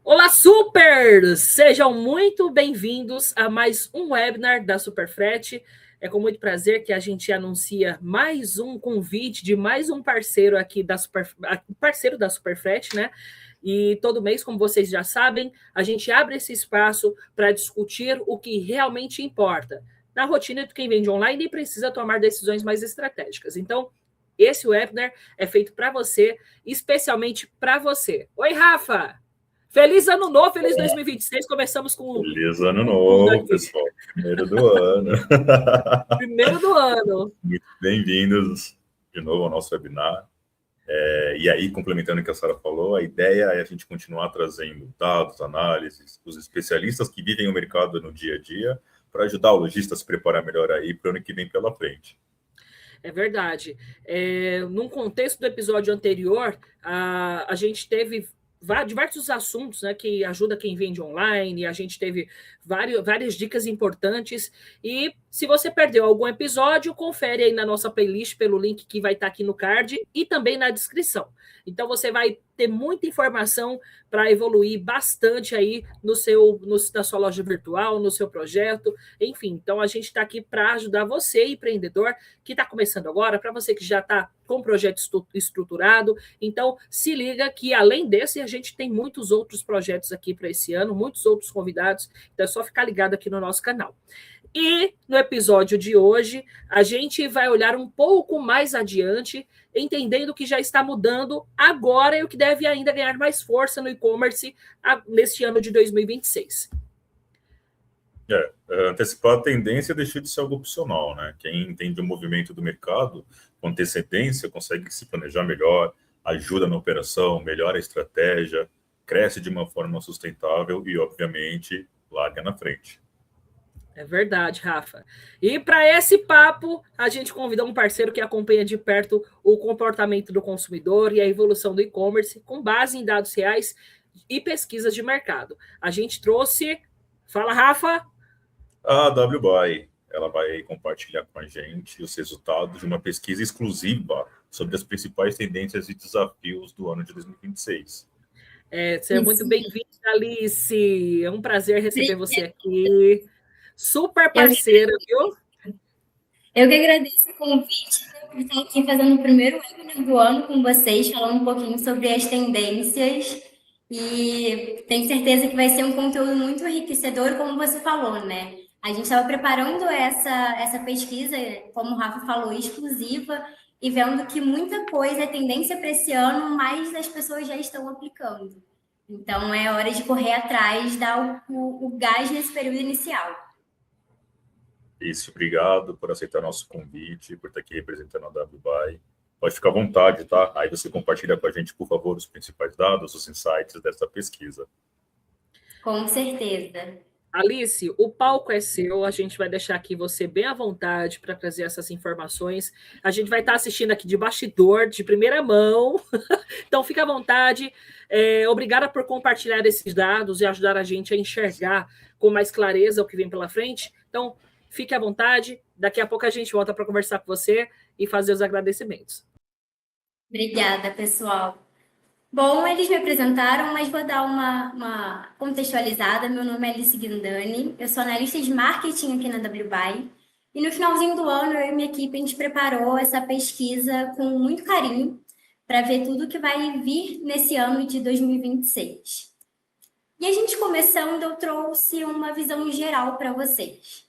Olá, Super! Sejam muito bem-vindos a mais um webinar da Superfret. É com muito prazer que a gente anuncia mais um convite de mais um parceiro aqui parceiro da Superfret, né? E todo mês, como vocês já sabem, a gente abre esse espaço para discutir o que realmente importa na rotina de quem vende online e precisa tomar decisões mais estratégicas. Então, esse webinar é feito para você, especialmente para você. Oi, Rafa! Feliz ano novo, feliz 2026. Começamos com Feliz ano tudo novo, aqui. pessoal. Primeiro do ano. Primeiro do ano. Muito bem-vindos de novo ao nosso webinar. E aí, complementando o que a Sara falou, a ideia é a gente continuar trazendo dados, análises, os especialistas que vivem o mercado no dia a dia, para ajudar o lojista a se preparar melhor aí para o ano que vem pela frente. É verdade. Num contexto do episódio anterior, a gente teve diversos assuntos, né, que ajuda quem vende online, a gente teve várias dicas importantes, e se você perdeu algum episódio, confere aí na nossa playlist pelo link que vai estar aqui no card e também na descrição. Então você vai ter muita informação para evoluir bastante aí na sua loja virtual, no seu projeto, enfim. Então a gente está aqui para ajudar você, empreendedor, que está começando agora, para você que já está com o projeto estruturado. Então, se liga que, além desse, a gente tem muitos outros projetos aqui para esse ano, muitos outros convidados. Então, é só ficar ligado aqui no nosso canal. E no episódio de hoje, a gente vai olhar um pouco mais adiante, entendendo que já está mudando agora e o que deve ainda ganhar mais força no e-commerce neste ano de 2026. Antecipar a tendência deixa de ser algo opcional, né? Quem entende o movimento do mercado com antecedência consegue se planejar melhor, ajuda na operação, melhora a estratégia, cresce de uma forma sustentável e, obviamente, larga na frente. É verdade, Rafa. E para esse papo, a gente convidou um parceiro que acompanha de perto o comportamento do consumidor e a evolução do e-commerce com base em dados reais e pesquisas de mercado. A gente trouxe... Fala, Rafa! A WBuy, ela vai compartilhar com a gente os resultados de uma pesquisa exclusiva sobre as principais tendências e desafios do ano de 2026. Seja muito bem-vinda, Alice. É um prazer receber você aqui. Super parceira, viu? Eu que agradeço o convite, né, por estar aqui fazendo o primeiro webinar do ano com vocês, falando um pouquinho sobre as tendências. E tenho certeza que vai ser um conteúdo muito enriquecedor, como você falou, né? A gente estava preparando essa pesquisa, como o Rafa falou, exclusiva, e vendo que muita coisa é tendência para esse ano, mas as pessoas já estão aplicando. Então, é hora de correr atrás, dar o gás nesse período inicial. Isso, obrigado por aceitar nosso convite, por estar aqui representando a WBuy. Pode ficar à vontade, tá? Aí você compartilha com a gente, por favor, os principais dados, os insights dessa pesquisa. Com certeza. Alice, o palco é seu, a gente vai deixar aqui você bem à vontade para trazer essas informações. A gente vai estar assistindo aqui de bastidor, de primeira mão, então fica à vontade. Obrigada por compartilhar esses dados e ajudar a gente a enxergar com mais clareza o que vem pela frente. Então, fique à vontade, daqui a pouco a gente volta para conversar com você e fazer os agradecimentos. Obrigada, pessoal. Bom, eles me apresentaram, mas vou dar uma contextualizada. Meu nome é Alice Guindani, eu sou analista de marketing aqui na WBuy. E no finalzinho do ano, eu e minha equipe, a gente preparou essa pesquisa com muito carinho para ver tudo que vai vir nesse ano de 2026. E a gente começando, eu trouxe uma visão geral para vocês.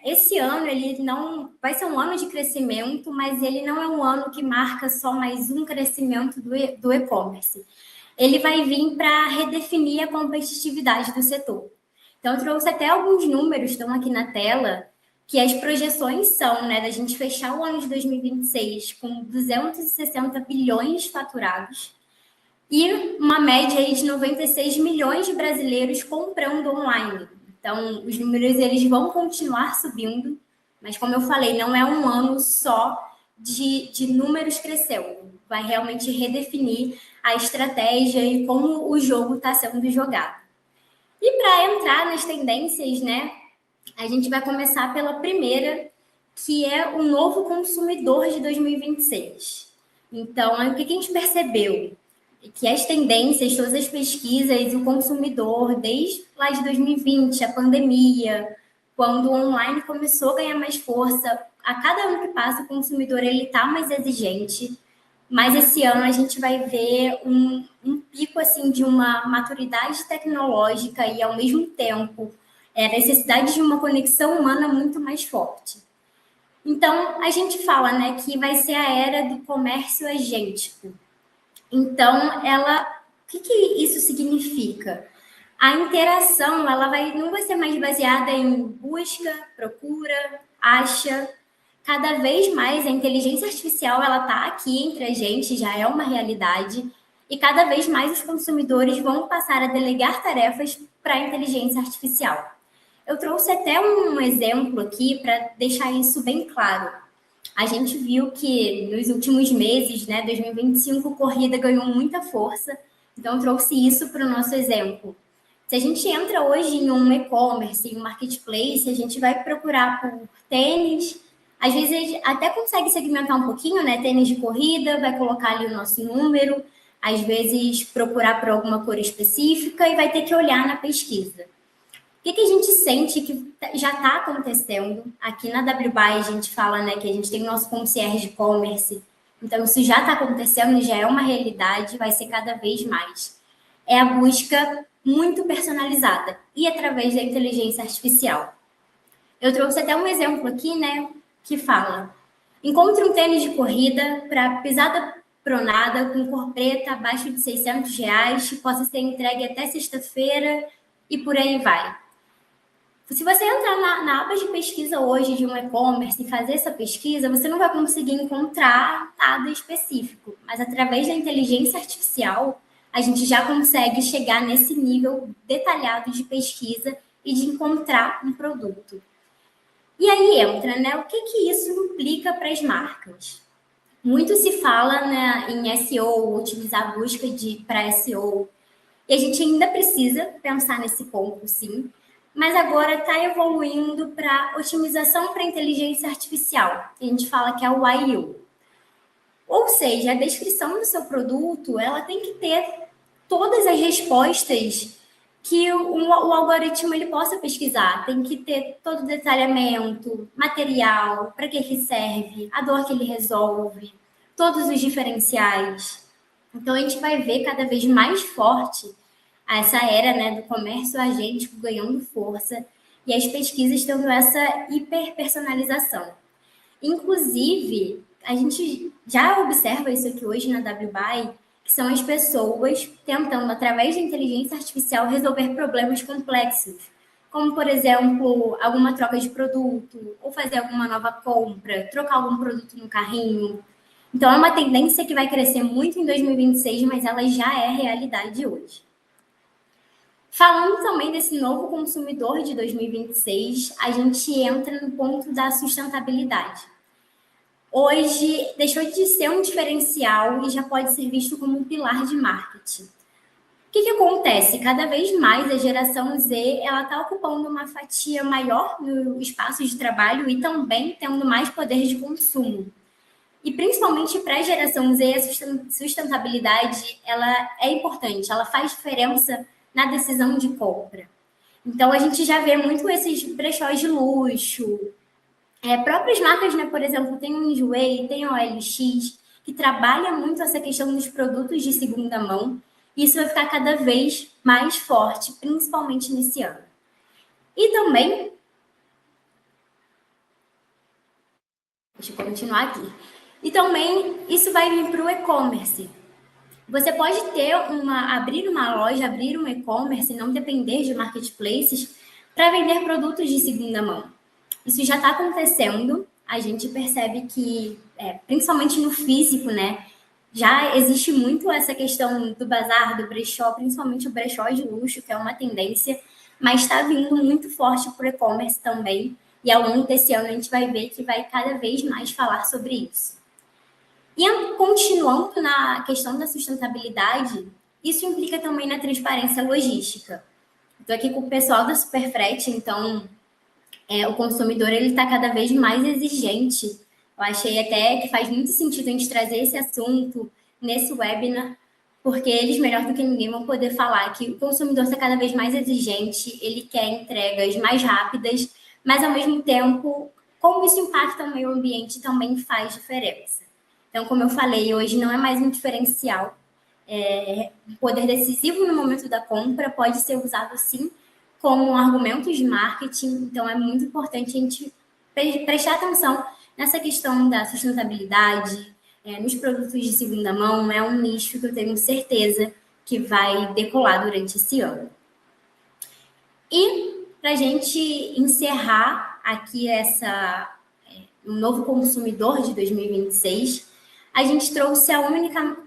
Esse ano ele não vai ser um ano de crescimento, mas ele não é um ano que marca só mais um crescimento do e-commerce. Ele vai vir para redefinir a competitividade do setor. Então, eu trouxe até alguns números, estão aqui na tela, que as projeções são, né, da gente fechar o ano de 2026 com 260 bilhões faturados e uma média aí de 96 milhões de brasileiros comprando online. Então, os números eles vão continuar subindo, mas como eu falei, não é um ano só de números crescendo. Vai realmente redefinir a estratégia e como o jogo está sendo jogado. E para entrar nas tendências, né, a gente vai começar pela primeira, que é o novo consumidor de 2026. Então, o que a gente percebeu? que as tendências, todas as pesquisas e o consumidor, desde lá de 2020, a pandemia, quando o online começou a ganhar mais força, a cada ano que passa o consumidor ele está mais exigente, mas esse ano a gente vai ver um pico assim de uma maturidade tecnológica e ao mesmo tempo a necessidade de uma conexão humana muito mais forte. Então a gente fala, né, que vai ser a era do comércio agêntico. Então, o que isso significa? A interação, não vai ser mais baseada em busca, procura, acha. Cada vez mais a inteligência artificial, ela está aqui entre a gente, já é uma realidade. E cada vez mais os consumidores vão passar a delegar tarefas para a inteligência artificial. Eu trouxe até um exemplo aqui para deixar isso bem claro. A gente viu que nos últimos meses, né, 2025, corrida ganhou muita força, então trouxe isso para o nosso exemplo. Se a gente entra hoje em um e-commerce, em um marketplace, a gente vai procurar por tênis, às vezes a gente até consegue segmentar um pouquinho, né, tênis de corrida, vai colocar ali o nosso número, às vezes procurar por alguma cor específica e vai ter que olhar na pesquisa. O que a gente sente que já está acontecendo? Aqui na WBuy a gente fala, né, que a gente tem o nosso concierge de e-commerce. Então, isso já está acontecendo, já é uma realidade, vai ser cada vez mais. É a busca muito personalizada e através da inteligência artificial. Eu trouxe até um exemplo aqui, né, que fala: encontre um tênis de corrida para pisada pronada com cor preta abaixo de R$600, que possa ser entregue até sexta-feira e por aí vai. Se você entrar na aba de pesquisa hoje de um e-commerce e fazer essa pesquisa, você não vai conseguir encontrar nada específico, mas através da inteligência artificial, a gente já consegue chegar nesse nível detalhado de pesquisa e de encontrar um produto. E aí entra, né, o que isso implica para as marcas? Muito se fala, né, em SEO, utilizar a busca para SEO, e a gente ainda precisa pensar nesse ponto, sim, mas agora está evoluindo para otimização para inteligência artificial. A gente fala que é o IO. Ou seja, a descrição do seu produto, ela tem que ter todas as respostas que o algoritmo ele possa pesquisar. Tem que ter todo o detalhamento, material, para que ele serve, a dor que ele resolve, todos os diferenciais. Então, a gente vai ver cada vez mais forte essa era, né, do comércio agêntico ganhando força e as pesquisas tendo essa hiperpersonalização. Inclusive, a gente já observa isso aqui hoje na WBuy, que são as pessoas tentando, através da inteligência artificial, resolver problemas complexos, como, por exemplo, alguma troca de produto, ou fazer alguma nova compra, trocar algum produto no carrinho. Então, é uma tendência que vai crescer muito em 2026, mas ela já é realidade hoje. Falando também desse novo consumidor de 2026, a gente entra no ponto da sustentabilidade. Hoje, deixou de ser um diferencial e já pode ser visto como um pilar de marketing. O que acontece? Cada vez mais a geração Z está ocupando uma fatia maior no espaço de trabalho e também tendo mais poder de consumo. E principalmente para a geração Z, a sustentabilidade ela é importante, ela faz diferença na decisão de compra. Então, a gente já vê muito esses brechós de luxo. Próprias marcas, né, por exemplo, tem o Enjoei, tem a OLX, que trabalha muito essa questão dos produtos de segunda mão. E isso vai ficar cada vez mais forte, principalmente nesse ano. E também... Deixa eu continuar aqui. E também isso vai vir para o e-commerce. Você pode abrir uma loja, abrir um e-commerce e não depender de marketplaces para vender produtos de segunda mão. Isso já está acontecendo, a gente percebe que, principalmente no físico, né, já existe muito essa questão do bazar, do brechó, principalmente o brechó de luxo, que é uma tendência, mas está vindo muito forte para o e-commerce também, e ao longo desse ano a gente vai ver que vai cada vez mais falar sobre isso. E continuando na questão da sustentabilidade, isso implica também na transparência logística. Estou aqui com o pessoal da Superfrete, então o consumidor está cada vez mais exigente. Eu achei até que faz muito sentido a gente trazer esse assunto nesse webinar, porque eles, melhor do que ninguém, vão poder falar que o consumidor está cada vez mais exigente, ele quer entregas mais rápidas, mas, ao mesmo tempo, como isso impacta o meio ambiente também faz diferença. Então, como eu falei, hoje não é mais um diferencial. Um poder decisivo no momento da compra pode ser usado, sim, como um argumento de marketing. Então, é muito importante a gente prestar atenção nessa questão da sustentabilidade, nos produtos de segunda mão. É um nicho que eu tenho certeza que vai decolar durante esse ano. E, para a gente encerrar aqui um novo consumidor de 2026, a gente trouxe a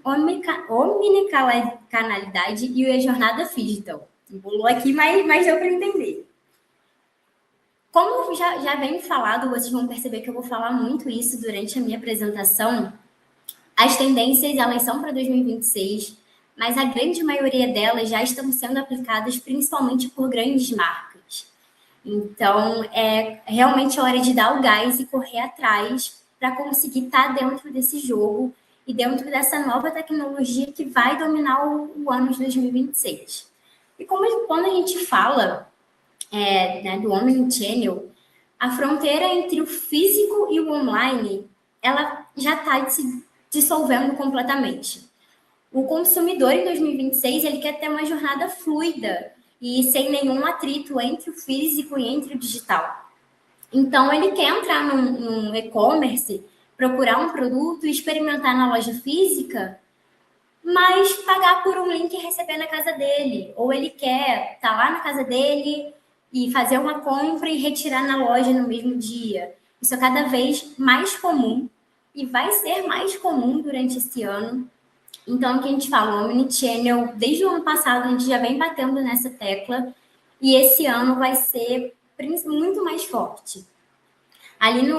omnicanalidade e a jornada digital. Embolou aqui, mas deu para entender. Como já vem falado, vocês vão perceber que eu vou falar muito isso durante a minha apresentação. As tendências, elas são para 2026, mas a grande maioria delas já estão sendo aplicadas principalmente por grandes marcas. Então, é realmente hora de dar o gás e correr atrás para conseguir estar dentro desse jogo e dentro dessa nova tecnologia que vai dominar o ano de 2026. E quando a gente fala do Omnichannel, a fronteira entre o físico e o online, ela já está se dissolvendo completamente. O consumidor em 2026, ele quer ter uma jornada fluida e sem nenhum atrito entre o físico e entre o digital. Então, ele quer entrar num e-commerce, procurar um produto e experimentar na loja física, mas pagar por um link e receber na casa dele. Ou ele quer estar lá na casa dele e fazer uma compra e retirar na loja no mesmo dia. Isso é cada vez mais comum e vai ser mais comum durante esse ano. Então, o que a gente fala, o Omnichannel, desde o ano passado, a gente já vem batendo nessa tecla e esse ano vai ser muito mais forte. Ali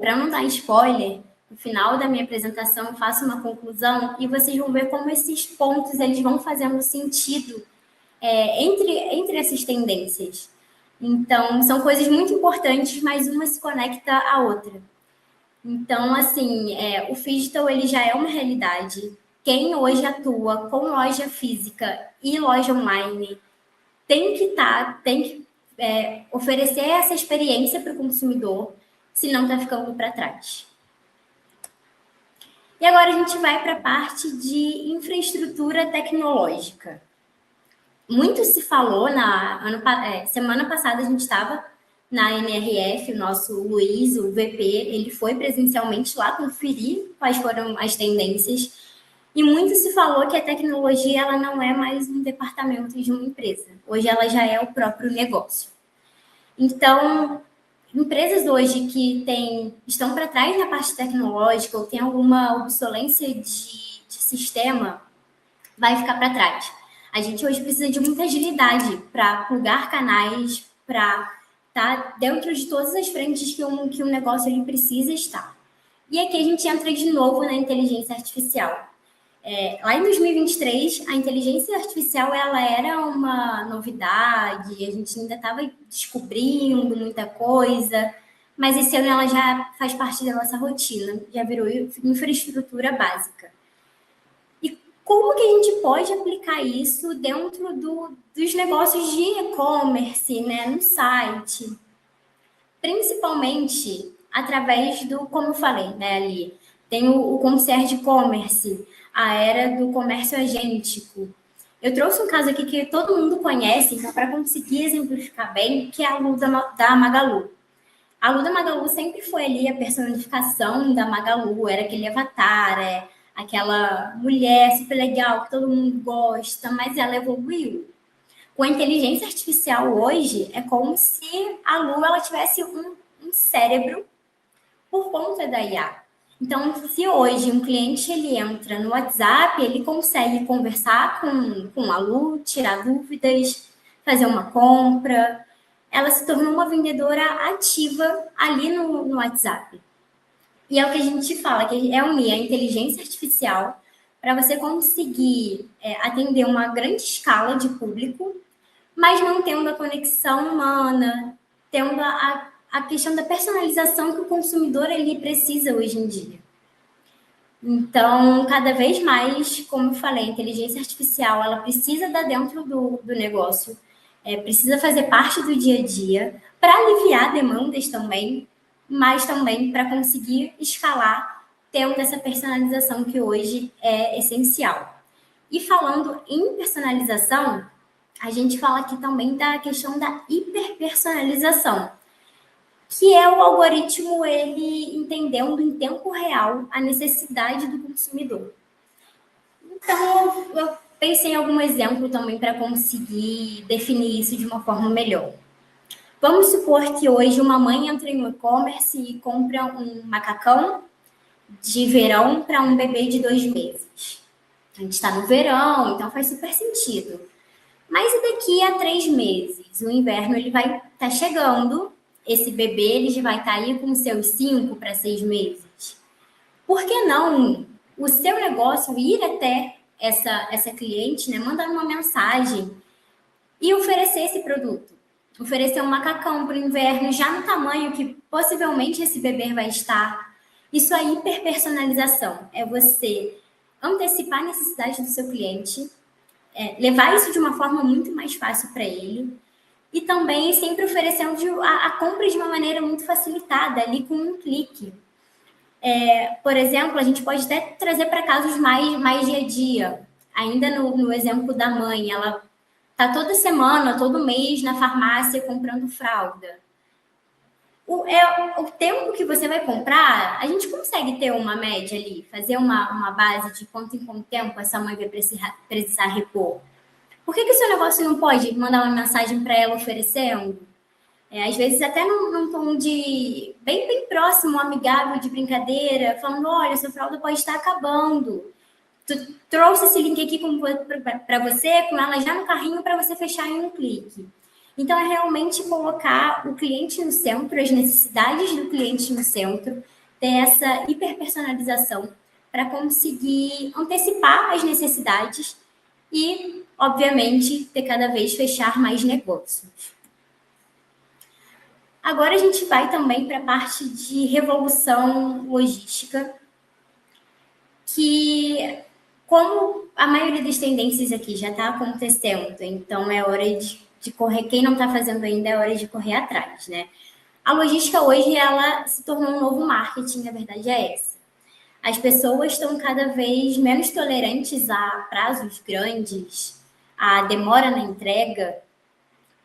para não dar spoiler, no final da minha apresentação eu faço uma conclusão e vocês vão ver como esses pontos eles vão fazendo sentido entre essas tendências. Então, são coisas muito importantes, mas uma se conecta à outra. Então, assim, o digital ele já é uma realidade. Quem hoje atua com loja física e loja online tem que oferecer essa experiência para o consumidor, senão está ficando para trás. E agora a gente vai para a parte de infraestrutura tecnológica. Muito se falou, semana passada a gente estava na NRF, o nosso Luiz, o VP, ele foi presencialmente lá conferir quais foram as tendências, e muito se falou que a tecnologia ela não é mais um departamento de uma empresa, hoje ela já é o próprio negócio. Então, empresas hoje que estão para trás na parte tecnológica ou tem alguma obsolência de sistema, vai ficar para trás. A gente hoje precisa de muita agilidade para plugar canais, para estar dentro de todas as frentes que um negócio ele precisa estar. E aqui a gente entra de novo na inteligência artificial. Lá em 2023, a inteligência artificial ela era uma novidade, a gente ainda estava descobrindo muita coisa, mas esse ano ela já faz parte da nossa rotina, já virou infraestrutura básica. E como que a gente pode aplicar isso dentro dos negócios de e-commerce, né, no site? Principalmente através como eu falei, né, ali, tem o concierge e-commerce, a era do comércio agêntico. Eu trouxe um caso aqui que todo mundo conhece, então, para conseguir exemplificar bem, que é a Lu da Magalu. A Lu da Magalu sempre foi ali a personificação da Magalu, era aquele avatar, aquela mulher super legal que todo mundo gosta, mas ela evoluiu. Com a inteligência artificial hoje, é como se a Lu ela tivesse um cérebro por conta da IA. Então, se hoje um cliente ele entra no WhatsApp, ele consegue conversar com a Lu, tirar dúvidas, fazer uma compra. Ela se tornou uma vendedora ativa ali no WhatsApp. E é o que a gente fala, que é unir a inteligência artificial para você conseguir atender uma grande escala de público, mas não tendo a conexão humana, tendo a questão da personalização que o consumidor ele precisa hoje em dia. Então, cada vez mais, como eu falei, a inteligência artificial, ela precisa estar dentro do negócio, precisa fazer parte do dia a dia, para aliviar demandas também, mas também para conseguir escalar, tendo essa personalização que hoje é essencial. E falando em personalização, a gente fala aqui também da questão da hiperpersonalização, que é o algoritmo ele entendendo em tempo real a necessidade do consumidor. Então, eu pensei em algum exemplo também para conseguir definir isso de uma forma melhor. Vamos supor que hoje uma mãe entra no e-commerce e compra um macacão de verão para um bebê de 2 meses. A gente está no verão, então faz super sentido. Mas e daqui a 3 meses? O inverno ele vai estar chegando, esse bebê ele já vai estar aí com seus 5 para 6 meses. Por que não o seu negócio ir até essa cliente, né, mandar uma mensagem e oferecer esse produto? Oferecer um macacão para o inverno já no tamanho que possivelmente esse bebê vai estar. Isso é hiperpersonalização. É você antecipar a necessidade do seu cliente, levar isso de uma forma muito mais fácil para ele e também sempre oferecendo a compra de uma maneira muito facilitada, ali com um clique. Por exemplo, a gente pode até trazer para casos mais dia a dia. Ainda no exemplo da mãe, ela está toda semana, todo mês na farmácia comprando fralda. O tempo que você vai comprar, a gente consegue ter uma média ali, fazer uma base de quanto em quanto tempo essa mãe vai precisar repor. Por que o seu negócio não pode mandar uma mensagem para ela oferecendo? Às vezes até num tom de bem próximo, amigável, de brincadeira, falando, olha, sua fralda pode estar acabando. Tu trouxe esse link aqui para você, com ela já no carrinho, para você fechar em um clique. Então, é realmente colocar o cliente no centro, as necessidades do cliente no centro, ter essa hiperpersonalização para conseguir antecipar as necessidades e, obviamente, ter cada vez fechar mais negócios. Agora a gente vai também para a parte de revolução logística, que, como a maioria das tendências aqui já está acontecendo, então é hora de correr. Quem não está fazendo ainda é hora de correr atrás, né? A logística hoje, ela se tornou um novo marketing, a verdade é essa. As pessoas estão cada vez menos tolerantes a prazos grandes, a demora na entrega.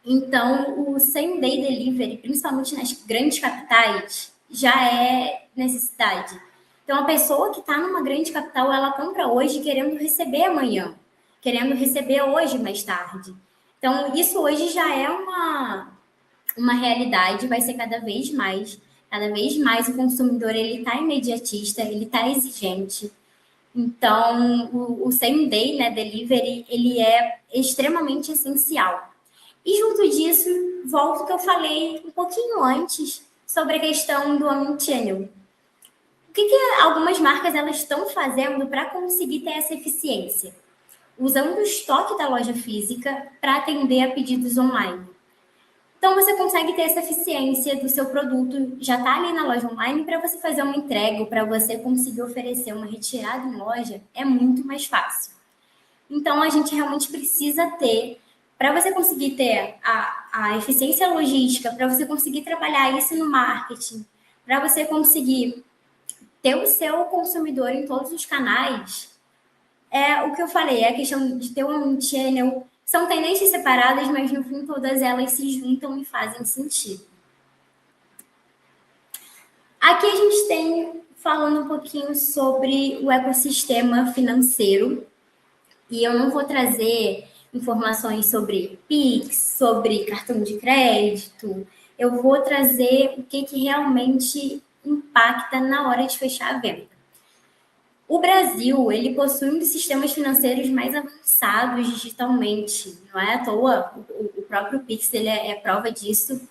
Então, o same-day delivery, principalmente nas grandes capitais, já é necessidade. Então, a pessoa que está numa grande capital, ela compra hoje querendo receber amanhã, querendo receber hoje mais tarde. Então, isso hoje já é uma realidade, vai ser cada vez mais o consumidor ele está imediatista, ele está exigente. Então, o same-day, né, delivery, ele é extremamente essencial. E junto disso, volto ao que eu falei um pouquinho antes sobre a questão do omnichannel. O que algumas marcas elas estão fazendo para conseguir ter essa eficiência? Usando o estoque da loja física para atender a pedidos online. Então, você consegue ter essa eficiência do seu produto, já está ali na loja online, para você fazer uma entrega, para você conseguir oferecer uma retirada em loja, é muito mais fácil. Então, a gente realmente precisa ter, para você conseguir ter a eficiência logística, para você conseguir trabalhar isso no marketing, para você conseguir ter o seu consumidor em todos os canais, o que eu falei, é a questão de ter um omnichannel. São tendências separadas, mas no fim todas elas se juntam e fazem sentido. Aqui a gente tem falando um pouquinho sobre o ecossistema financeiro. E eu não vou trazer informações sobre Pix, sobre cartão de crédito. Eu vou trazer o que realmente impacta na hora de fechar a venda. O Brasil, ele possui um dos sistemas financeiros mais avançados digitalmente. Não é à toa, o próprio Pix ele é prova disso.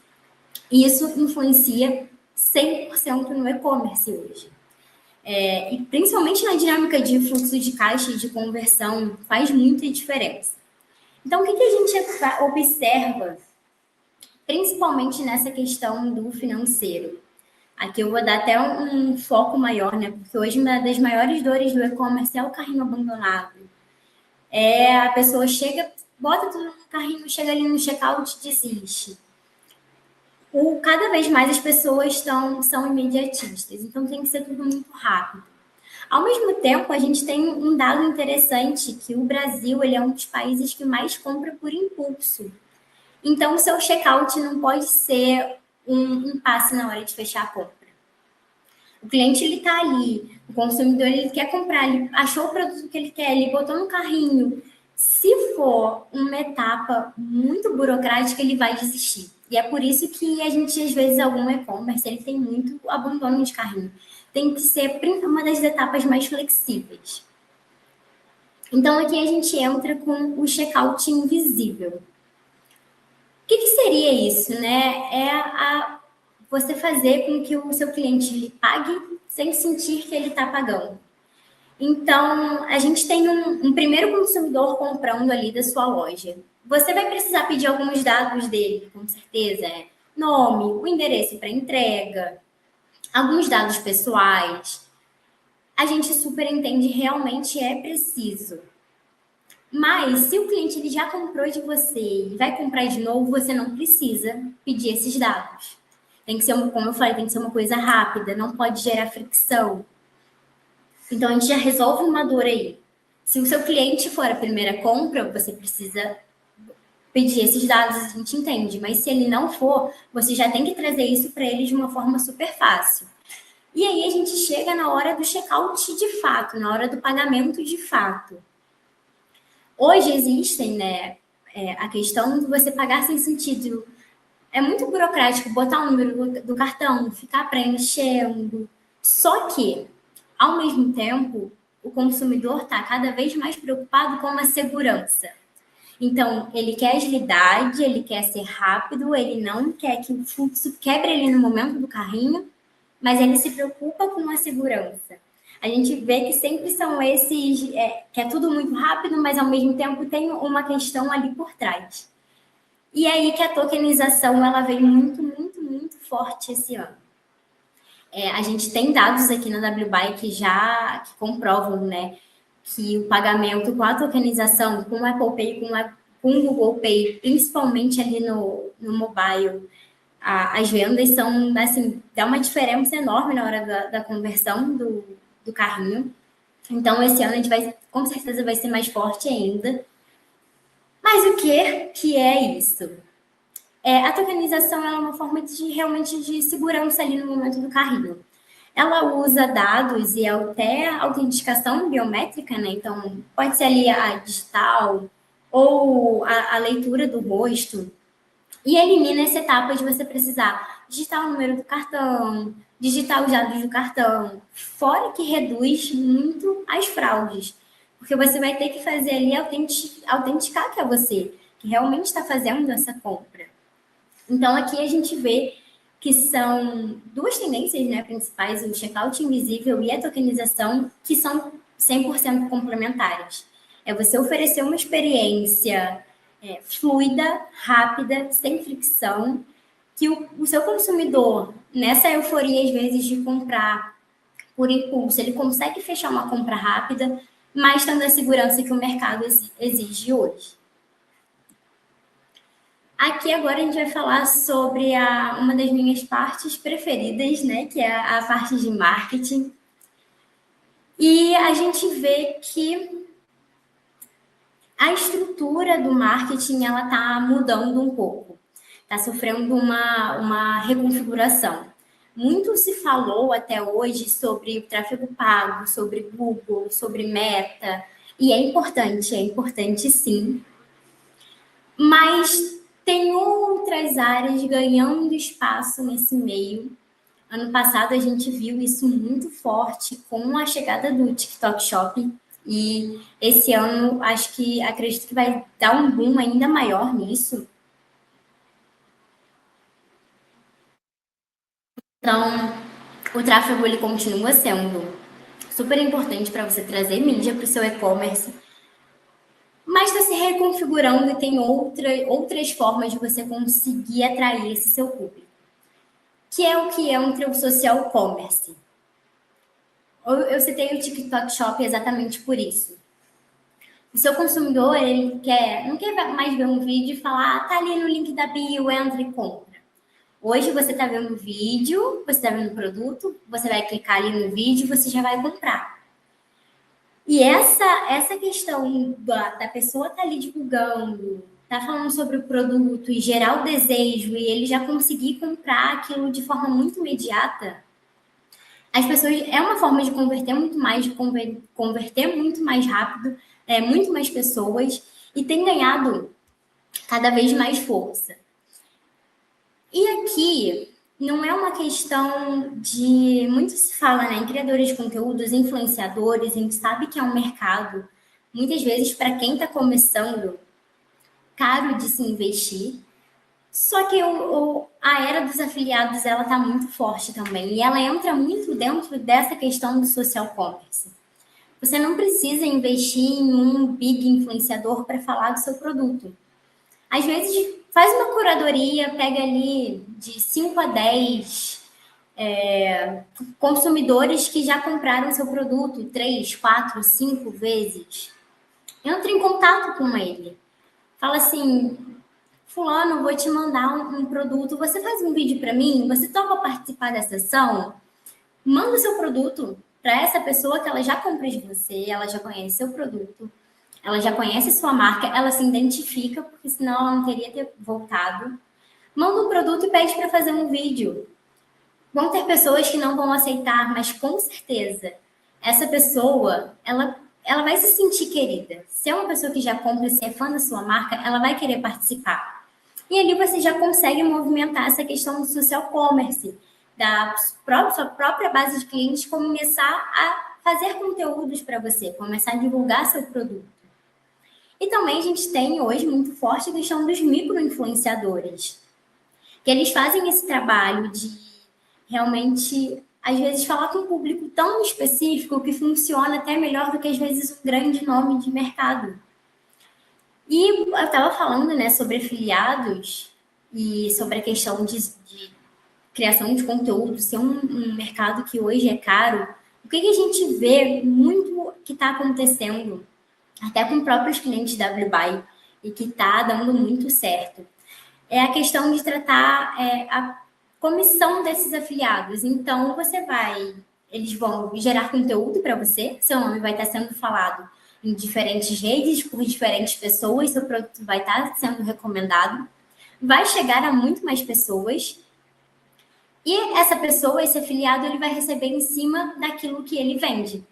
E isso influencia 100% no e-commerce hoje. E principalmente na dinâmica de fluxo de caixa e de conversão, faz muita diferença. Então, o que a gente observa, principalmente nessa questão do financeiro? Aqui eu vou dar até um foco maior, né? Porque hoje uma das maiores dores do e-commerce é o carrinho abandonado. A pessoa chega, bota tudo no carrinho, chega ali no checkout e desiste. Cada vez mais as pessoas são imediatistas, então tem que ser tudo muito rápido. Ao mesmo tempo, a gente tem um dado interessante, que o Brasil ele é um dos países que mais compra por impulso. Então, o seu checkout não pode ser um impasse na hora de fechar a compra. O cliente ele está ali, o consumidor ele quer comprar, ele achou o produto que ele quer, ele botou no carrinho. Se for uma etapa muito burocrática, ele vai desistir. E é por isso que a gente, às vezes, algum e-commerce, ele tem muito abandono de carrinho. Tem que ser uma das etapas mais flexíveis. Então, aqui a gente entra com o checkout invisível. O que seria isso, né? Você fazer com que o seu cliente lhe pague sem sentir que ele está pagando. Então, a gente tem um primeiro consumidor comprando ali da sua loja. Você vai precisar pedir alguns dados dele, com certeza. Nome, o endereço para entrega, alguns dados pessoais. A gente super entende, realmente é preciso. Mas, se o cliente ele já comprou de você e vai comprar de novo, você não precisa pedir esses dados. Tem que ser, como eu falei, tem que ser uma coisa rápida, não pode gerar fricção. Então, a gente já resolve uma dor aí. Se o seu cliente for a primeira compra, você precisa pedir esses dados, a gente entende. Mas se ele não for, você já tem que trazer isso para ele de uma forma super fácil. E aí, a gente chega na hora do checkout de fato, na hora do pagamento de fato. Hoje existem, né, a questão de você pagar sem sentido. É muito burocrático botar o número do cartão, ficar preenchendo. Só que, ao mesmo tempo, o consumidor está cada vez mais preocupado com a segurança. Então, ele quer agilidade, ele quer ser rápido, ele não quer que o fluxo quebre ali no momento do carrinho, mas ele se preocupa com a segurança. A gente vê que sempre são esses, que é tudo muito rápido, mas ao mesmo tempo tem uma questão ali por trás. E é aí que a tokenização ela vem muito, muito, muito forte esse ano. A gente tem dados aqui na WBuy que comprovam, né, que o pagamento com a tokenização, com o Apple Pay, com o Google Pay, principalmente ali no mobile, as vendas são, assim, dá uma diferença enorme na hora da conversão do carrinho. Então, esse ano a gente com certeza vai ser mais forte ainda. Mas o que é isso? A tokenização é uma forma realmente de segurança ali no momento do carrinho. Ela usa dados e até autenticação biométrica, né? Então, pode ser ali a digital ou a leitura do rosto. E elimina essa etapa de você precisar digitar o número do cartão, digitar os dados do cartão. Fora que reduz muito as fraudes. Porque você vai ter que fazer ali autenticar que é você, que realmente está fazendo essa compra. Então, aqui a gente vê que são duas tendências, né, principais, o checkout invisível e a tokenização, que são 100% complementares. É você oferecer uma experiência fluida, rápida, sem fricção, que o seu consumidor, nessa euforia, às vezes, de comprar por impulso, ele consegue fechar uma compra rápida, mas tendo a segurança que o mercado exige hoje. Aqui agora a gente vai falar sobre uma das minhas partes preferidas, né, que é a parte de marketing. E a gente vê que a estrutura do marketing ela está mudando um pouco, está sofrendo uma reconfiguração. Muito se falou até hoje sobre o tráfego pago, sobre Google, sobre Meta, e é importante sim, mas tem outras áreas ganhando espaço nesse meio. Ano passado a gente viu isso muito forte com a chegada do TikTok Shop, e esse ano acredito que vai dar um boom ainda maior nisso. Então, o tráfego ele continua sendo super importante para você trazer mídia para o seu e-commerce, mas está se reconfigurando e tem outras formas de você conseguir atrair esse seu público. que é o que entra o social commerce. Eu citei o TikTok Shop exatamente por isso. O seu consumidor, ele não quer mais ver um vídeo e falar, tá ali no link da bio, entra e compra. Hoje você está vendo o vídeo, você está vendo o produto, você vai clicar ali no vídeo e você já vai comprar. E essa questão da pessoa estar ali divulgando, tá falando sobre o produto e gerar o desejo e ele já conseguir comprar aquilo de forma muito imediata, as pessoas é uma forma de converter muito mais rápido, muito mais pessoas e tem ganhado cada vez mais força. E aqui não é uma questão de... Muito se fala, né, em criadores de conteúdos, influenciadores, a gente sabe que é um mercado, muitas vezes, para quem está começando, caro de se investir. Só que a era dos afiliados, ela está muito forte também. E ela entra muito dentro dessa questão do social commerce. Você não precisa investir em um big influenciador para falar do seu produto. Às vezes, faz uma curadoria, pega ali de 5 a 10 consumidores que já compraram seu produto 3, 4, 5 vezes. Entra em contato com ele. Fala assim, fulano, vou te mandar um produto, você faz um vídeo para mim? Você topa participar dessa ação? Manda o seu produto para essa pessoa que ela já comprou de você, ela já conhece seu produto, ela já conhece sua marca, ela se identifica, porque senão ela não teria voltado. Manda um produto e pede para fazer um vídeo. Vão ter pessoas que não vão aceitar, mas com certeza, essa pessoa, ela vai se sentir querida. Se é uma pessoa que já compra, se é fã da sua marca, ela vai querer participar. E ali você já consegue movimentar essa questão do social commerce, da sua própria base de clientes começar a fazer conteúdos para você, começar a divulgar seu produto. E também a gente tem hoje muito forte a questão dos micro-influenciadores, que eles fazem esse trabalho de realmente, às vezes, falar com um público tão específico que funciona até melhor do que, às vezes, um grande nome de mercado. E eu estava falando, né, sobre afiliados e sobre a questão de criação de conteúdo ser um mercado que hoje é caro. O que a gente vê muito que está acontecendo, até com próprios clientes da WBuy, e que está dando muito certo, é a questão de tratar a comissão desses afiliados. Então, eles vão gerar conteúdo para você, seu nome vai estar sendo falado em diferentes redes, por diferentes pessoas, seu produto vai estar sendo recomendado, vai chegar a muito mais pessoas, e essa pessoa, esse afiliado, ele vai receber em cima daquilo que ele vende.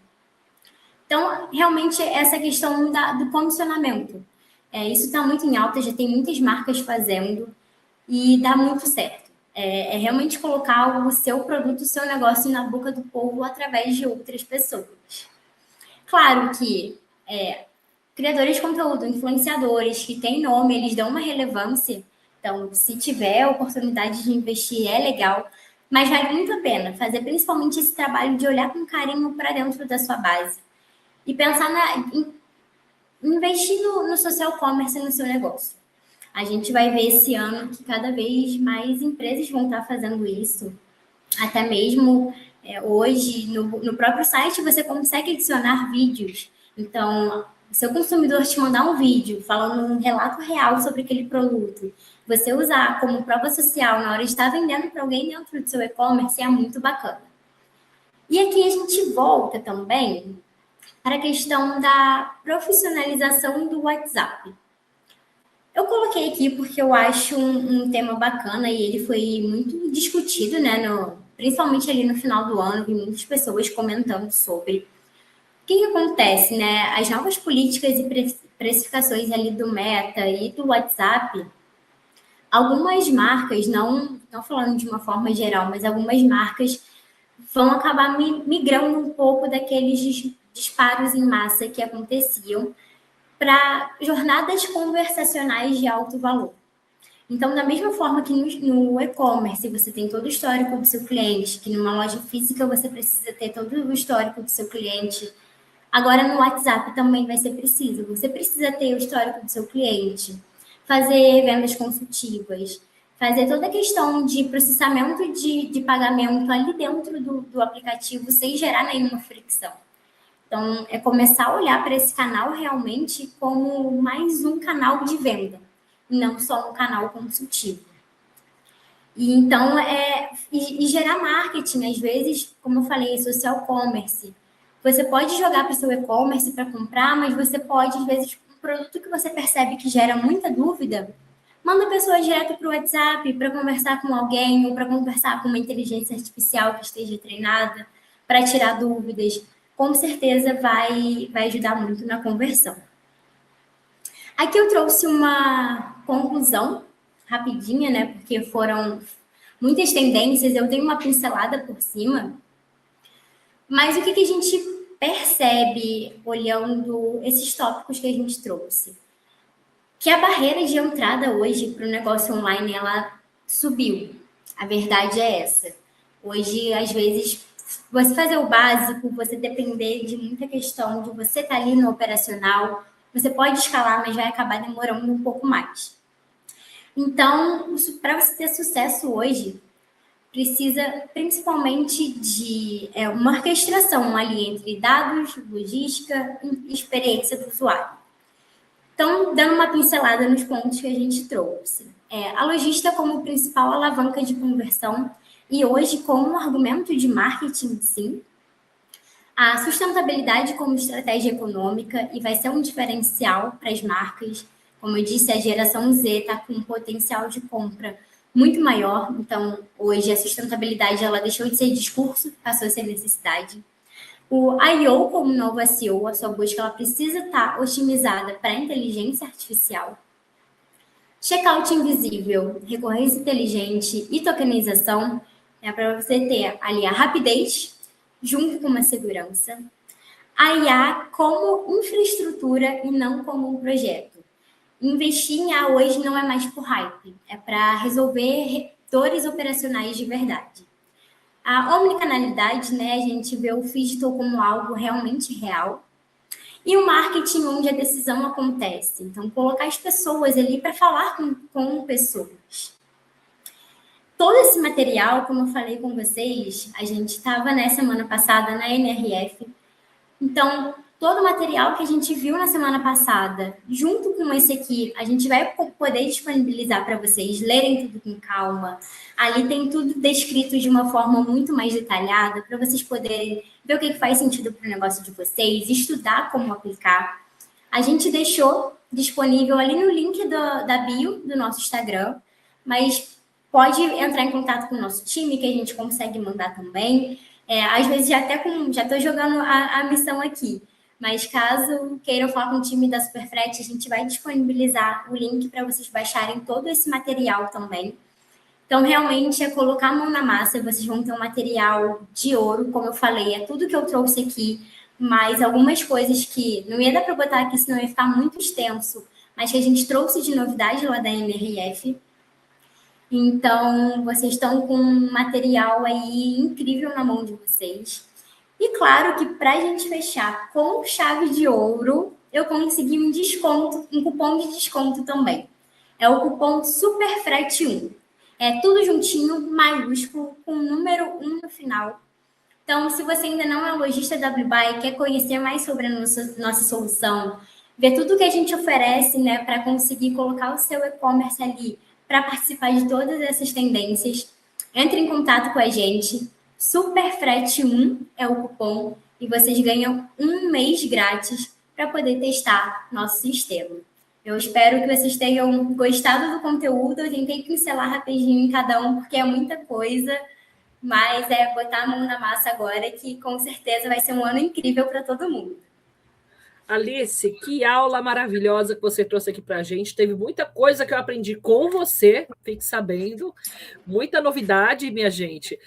Então, realmente, essa questão do comissionamento, isso está muito em alta, já tem muitas marcas fazendo, e dá muito certo. É realmente colocar o seu produto, o seu negócio na boca do povo através de outras pessoas. Claro que criadores de conteúdo, influenciadores que têm nome, eles dão uma relevância. Então, se tiver a oportunidade de investir, é legal. Mas vale muito a pena fazer principalmente esse trabalho de olhar com carinho para dentro da sua base. E pensar em investir no social commerce no seu negócio. A gente vai ver esse ano que cada vez mais empresas vão estar fazendo isso. Até mesmo hoje, no próprio site, você consegue adicionar vídeos. Então, se o consumidor te mandar um vídeo falando um relato real sobre aquele produto, você usar como prova social na hora de estar vendendo para alguém dentro do seu e-commerce é muito bacana. E aqui a gente volta também para a questão da profissionalização do WhatsApp. Eu coloquei aqui porque eu acho um tema bacana e ele foi muito discutido, né, principalmente ali no final do ano, vi muitas pessoas comentando sobre. O que acontece, né? As novas políticas e precificações ali do Meta e do WhatsApp, algumas marcas, não falando de uma forma geral, mas algumas marcas vão acabar migrando um pouco daqueles disparos em massa que aconteciam para jornadas conversacionais de alto valor. Então, da mesma forma que no e-commerce você tem todo o histórico do seu cliente, que numa loja física você precisa ter todo o histórico do seu cliente, agora no WhatsApp também vai ser preciso. Você precisa ter o histórico do seu cliente, fazer vendas consultivas, fazer toda a questão de processamento de pagamento ali dentro do aplicativo sem gerar nenhuma fricção. Então, é começar a olhar para esse canal realmente como mais um canal de venda, e não só um canal consultivo. E então, gerar marketing, às vezes, como eu falei, social commerce. Você pode jogar para o seu e-commerce para comprar, mas você pode, às vezes, um produto que você percebe que gera muita dúvida, manda a pessoa direto para o WhatsApp para conversar com alguém ou para conversar com uma inteligência artificial que esteja treinada para tirar dúvidas. Com certeza vai ajudar muito na conversão. Aqui eu trouxe uma conclusão rapidinha, né? Porque foram muitas tendências, eu dei uma pincelada por cima. Mas o que a gente percebe olhando esses tópicos que a gente trouxe? Que a barreira de entrada hoje para o negócio online, ela subiu. A verdade é essa. Hoje, às vezes, você fazer o básico, você depender de muita questão de você estar ali no operacional, você pode escalar, mas vai acabar demorando um pouco mais. Então, para você ter sucesso hoje, precisa principalmente de uma orquestração ali entre dados, logística e experiência do usuário. Então, dando uma pincelada nos pontos que a gente trouxe. A logística como principal alavanca de conversão e hoje como um argumento de marketing, sim. A sustentabilidade como estratégia econômica e vai ser um diferencial para as marcas. Como eu disse, a geração Z está com um potencial de compra muito maior. Então, hoje, a sustentabilidade ela deixou de ser discurso, passou a ser necessidade. O I/O como novo SEO, a sua busca ela precisa estar otimizada para a inteligência artificial. Checkout invisível, recorrência inteligente e tokenização para você ter ali a rapidez junto com uma segurança. A IA como infraestrutura e não como um projeto. Investir em IA hoje não é mais por hype, é para resolver dores operacionais de verdade. A omnicanalidade, né, a gente vê o digital como algo realmente real. E o marketing onde a decisão acontece. Então, colocar as pessoas ali para falar com pessoas. Todo esse material, como eu falei com vocês, a gente estava semana passada na NRF. Então, todo o material que a gente viu na semana passada, junto com esse aqui, a gente vai poder disponibilizar para vocês lerem tudo com calma. Ali tem tudo descrito de uma forma muito mais detalhada, para vocês poderem ver o que faz sentido para o negócio de vocês, estudar como aplicar. A gente deixou disponível ali no link da bio do nosso Instagram, mas pode entrar em contato com o nosso time, que a gente consegue mandar também. Às vezes já estou jogando a missão aqui. Mas caso queiram falar com o time da Superfrete, a gente vai disponibilizar o link para vocês baixarem todo esse material também. Então, realmente, é colocar a mão na massa, vocês vão ter um material de ouro, como eu falei, é tudo que eu trouxe aqui, mas algumas coisas que não ia dar para botar aqui, senão ia ficar muito extenso, mas que a gente trouxe de novidade lá da MRF. Então, vocês estão com um material aí incrível na mão de vocês. E claro que para a gente fechar com chave de ouro, eu consegui um desconto, um cupom de desconto também. É o cupom SUPERFRETE1. É tudo juntinho, maiúsculo, com o número 1 no final. Então, se você ainda não é lojista WBuy e quer conhecer mais sobre a nossa solução, ver tudo que a gente oferece, né, para conseguir colocar o seu e-commerce ali, para participar de todas essas tendências, entre em contato com a gente. SUPERFRETE1 é o cupom e vocês ganham 1 mês grátis para poder testar nosso sistema. Eu espero que vocês tenham gostado do conteúdo. Eu tentei pincelar rapidinho em cada um, porque é muita coisa, mas botar a mão na massa agora, que com certeza vai ser um ano incrível para todo mundo. Alice, que aula maravilhosa que você trouxe aqui para a gente. Teve muita coisa que eu aprendi com você, fique sabendo. Muita novidade, minha gente.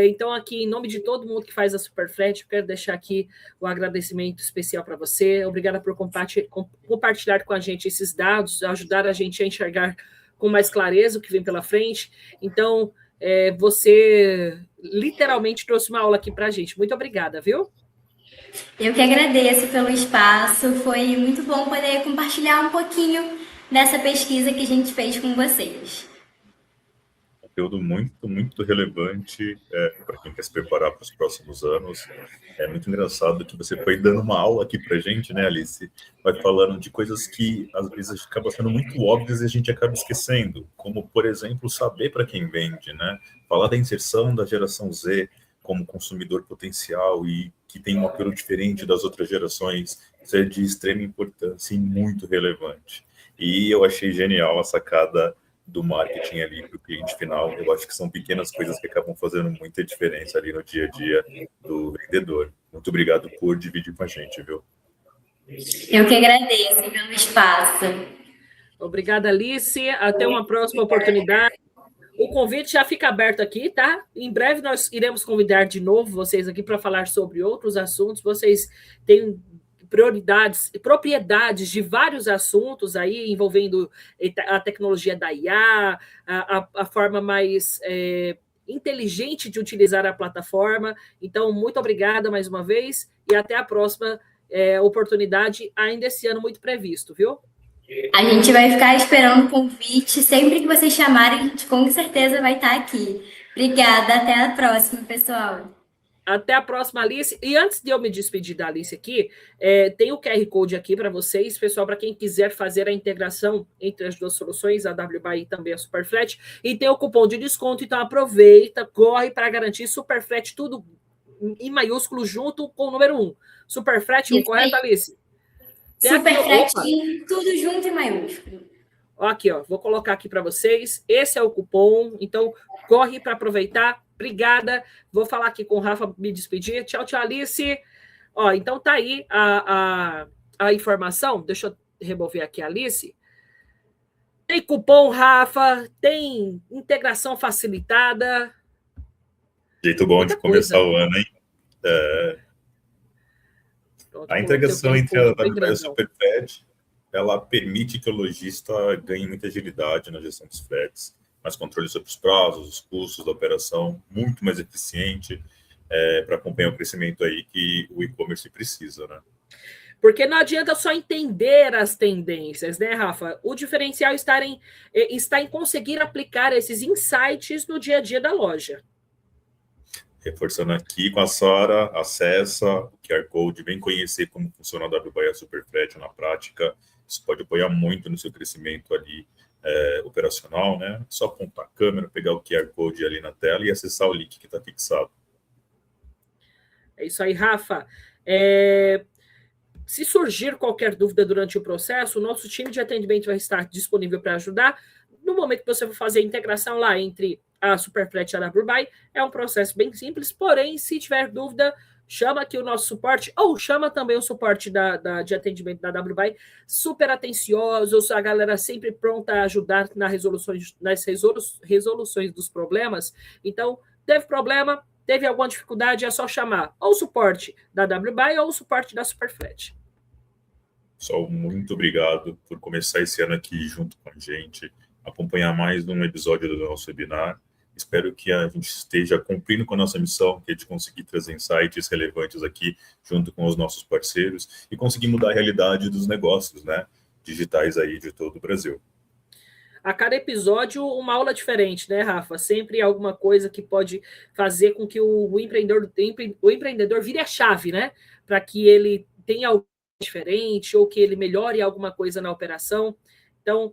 Então, aqui, em nome de todo mundo que faz a Superfrete, eu quero deixar aqui o agradecimento especial para você. Obrigada por compartilhar com a gente esses dados, ajudar a gente a enxergar com mais clareza o que vem pela frente. Então, você literalmente trouxe uma aula aqui para a gente. Muito obrigada, viu? Eu que agradeço pelo espaço, foi muito bom poder compartilhar um pouquinho dessa pesquisa que a gente fez com vocês. conteúdo muito, muito relevante para quem quer se preparar para os próximos anos. É muito engraçado que você foi dando uma aula aqui para a gente, né, Alice? Vai falando de coisas que às vezes acabam sendo muito óbvias e a gente acaba esquecendo, como, por exemplo, saber para quem vende, né? Falar da inserção da geração Z como consumidor potencial e que tem um apelo diferente das outras gerações, isso é de extrema importância e muito relevante. E eu achei genial a sacada do marketing ali para o cliente final. Eu acho que são pequenas coisas que acabam fazendo muita diferença ali no dia a dia do vendedor. Muito obrigado por dividir com a gente, viu? Eu que agradeço pelo espaço. Obrigada, Alice. Até uma próxima oportunidade. O convite já fica aberto aqui, tá? Em breve nós iremos convidar de novo vocês aqui para falar sobre outros assuntos. Vocês têm propriedades de vários assuntos aí envolvendo a tecnologia da IA, a forma mais inteligente de utilizar a plataforma. Então, muito obrigada mais uma vez e até a próxima oportunidade, ainda esse ano muito previsto, viu? A gente vai ficar esperando o convite. Sempre que vocês chamarem, a gente com certeza vai estar aqui. Obrigada, até a próxima, pessoal. Até a próxima, Alice. E antes de eu me despedir da Alice aqui, tem o QR Code aqui para vocês, pessoal, para quem quiser fazer a integração entre as duas soluções, a WBuy e também a Superflat. E tem o cupom de desconto, então aproveita, corre para garantir Superflat, tudo em maiúsculo, junto com o número 1. Superflat, correto, Alice? Superflat, tudo junto em maiúsculo. Aqui, ó, vou colocar aqui para vocês. Esse é o cupom, então corre para aproveitar. Obrigada. Vou falar aqui com o Rafa, me despedir. Tchau, tchau, Alice. Ó, então tá aí a informação. Deixa eu remover aqui a Alice. Tem cupom, Rafa, tem integração facilitada. Jeito bom de começar o ano, hein? A integração entre a WBuy e a Superflat, ela permite que o lojista ganhe muita agilidade na gestão dos fretes, mais controle sobre os prazos, os custos da operação, muito mais eficiente para acompanhar o crescimento aí que o e-commerce precisa, né? Porque não adianta só entender as tendências, né, Rafa? O diferencial está em conseguir aplicar esses insights no dia a dia da loja. Reforçando aqui com a Sara, acessa o QR Code, vem conhecer como funciona a WBuy e a Superflat na prática. Isso pode apoiar muito no seu crescimento ali operacional, né? Só apontar a câmera, pegar o QR Code ali na tela e acessar o link que está fixado. É isso aí, Rafa. Se surgir qualquer dúvida durante o processo, o nosso time de atendimento vai estar disponível para ajudar. No momento que você for fazer a integração lá entre a Superflat e a WBuy, é um processo bem simples, porém, se tiver dúvida, chama aqui o nosso suporte, ou chama também o suporte de atendimento da WBuy, super atenciosos, a galera sempre pronta a ajudar nas resoluções dos problemas. Então, teve problema, teve alguma dificuldade, é só chamar ou o suporte da WBuy ou o suporte da Superflat. Pessoal, muito obrigado por começar esse ano aqui junto com a gente, acompanhar mais um episódio do nosso webinar. Espero que a gente esteja cumprindo com a nossa missão, que é de conseguir trazer insights relevantes aqui junto com os nossos parceiros e conseguir mudar a realidade dos negócios, né, digitais aí de todo o Brasil. A cada episódio, uma aula diferente, né, Rafa? Sempre alguma coisa que pode fazer com que o empreendedor vire a chave, né? Para que ele tenha algo diferente ou que ele melhore alguma coisa na operação. Então,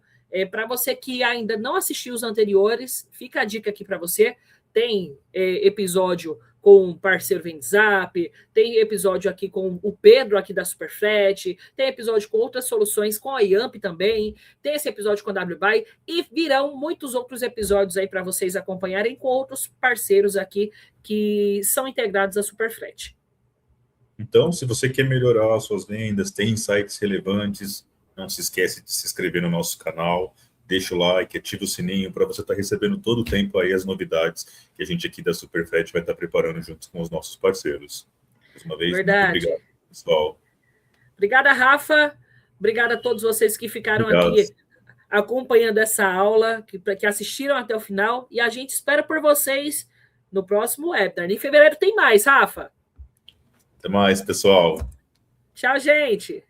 para você que ainda não assistiu os anteriores, fica a dica aqui para você. Tem episódio com o parceiro Vendzap, tem episódio aqui com o Pedro aqui da Superflat, tem episódio com outras soluções, com a Yamp também, tem esse episódio com a WBuy e virão muitos outros episódios aí para vocês acompanharem com outros parceiros aqui que são integrados à Superflat. Então, se você quer melhorar as suas vendas, tem insights relevantes, não se esquece de se inscrever no nosso canal, deixa o like, ativa o sininho para você estar recebendo todo o tempo aí as novidades que a gente aqui da Superflat vai estar preparando junto com os nossos parceiros. Mais uma vez, verdade. Muito obrigado, pessoal. Obrigada, Rafa. Obrigada a todos vocês que ficaram aqui acompanhando essa aula, que assistiram até o final, e a gente espera por vocês no próximo webinar. Em fevereiro tem mais, Rafa. Até mais, pessoal. Tchau, gente.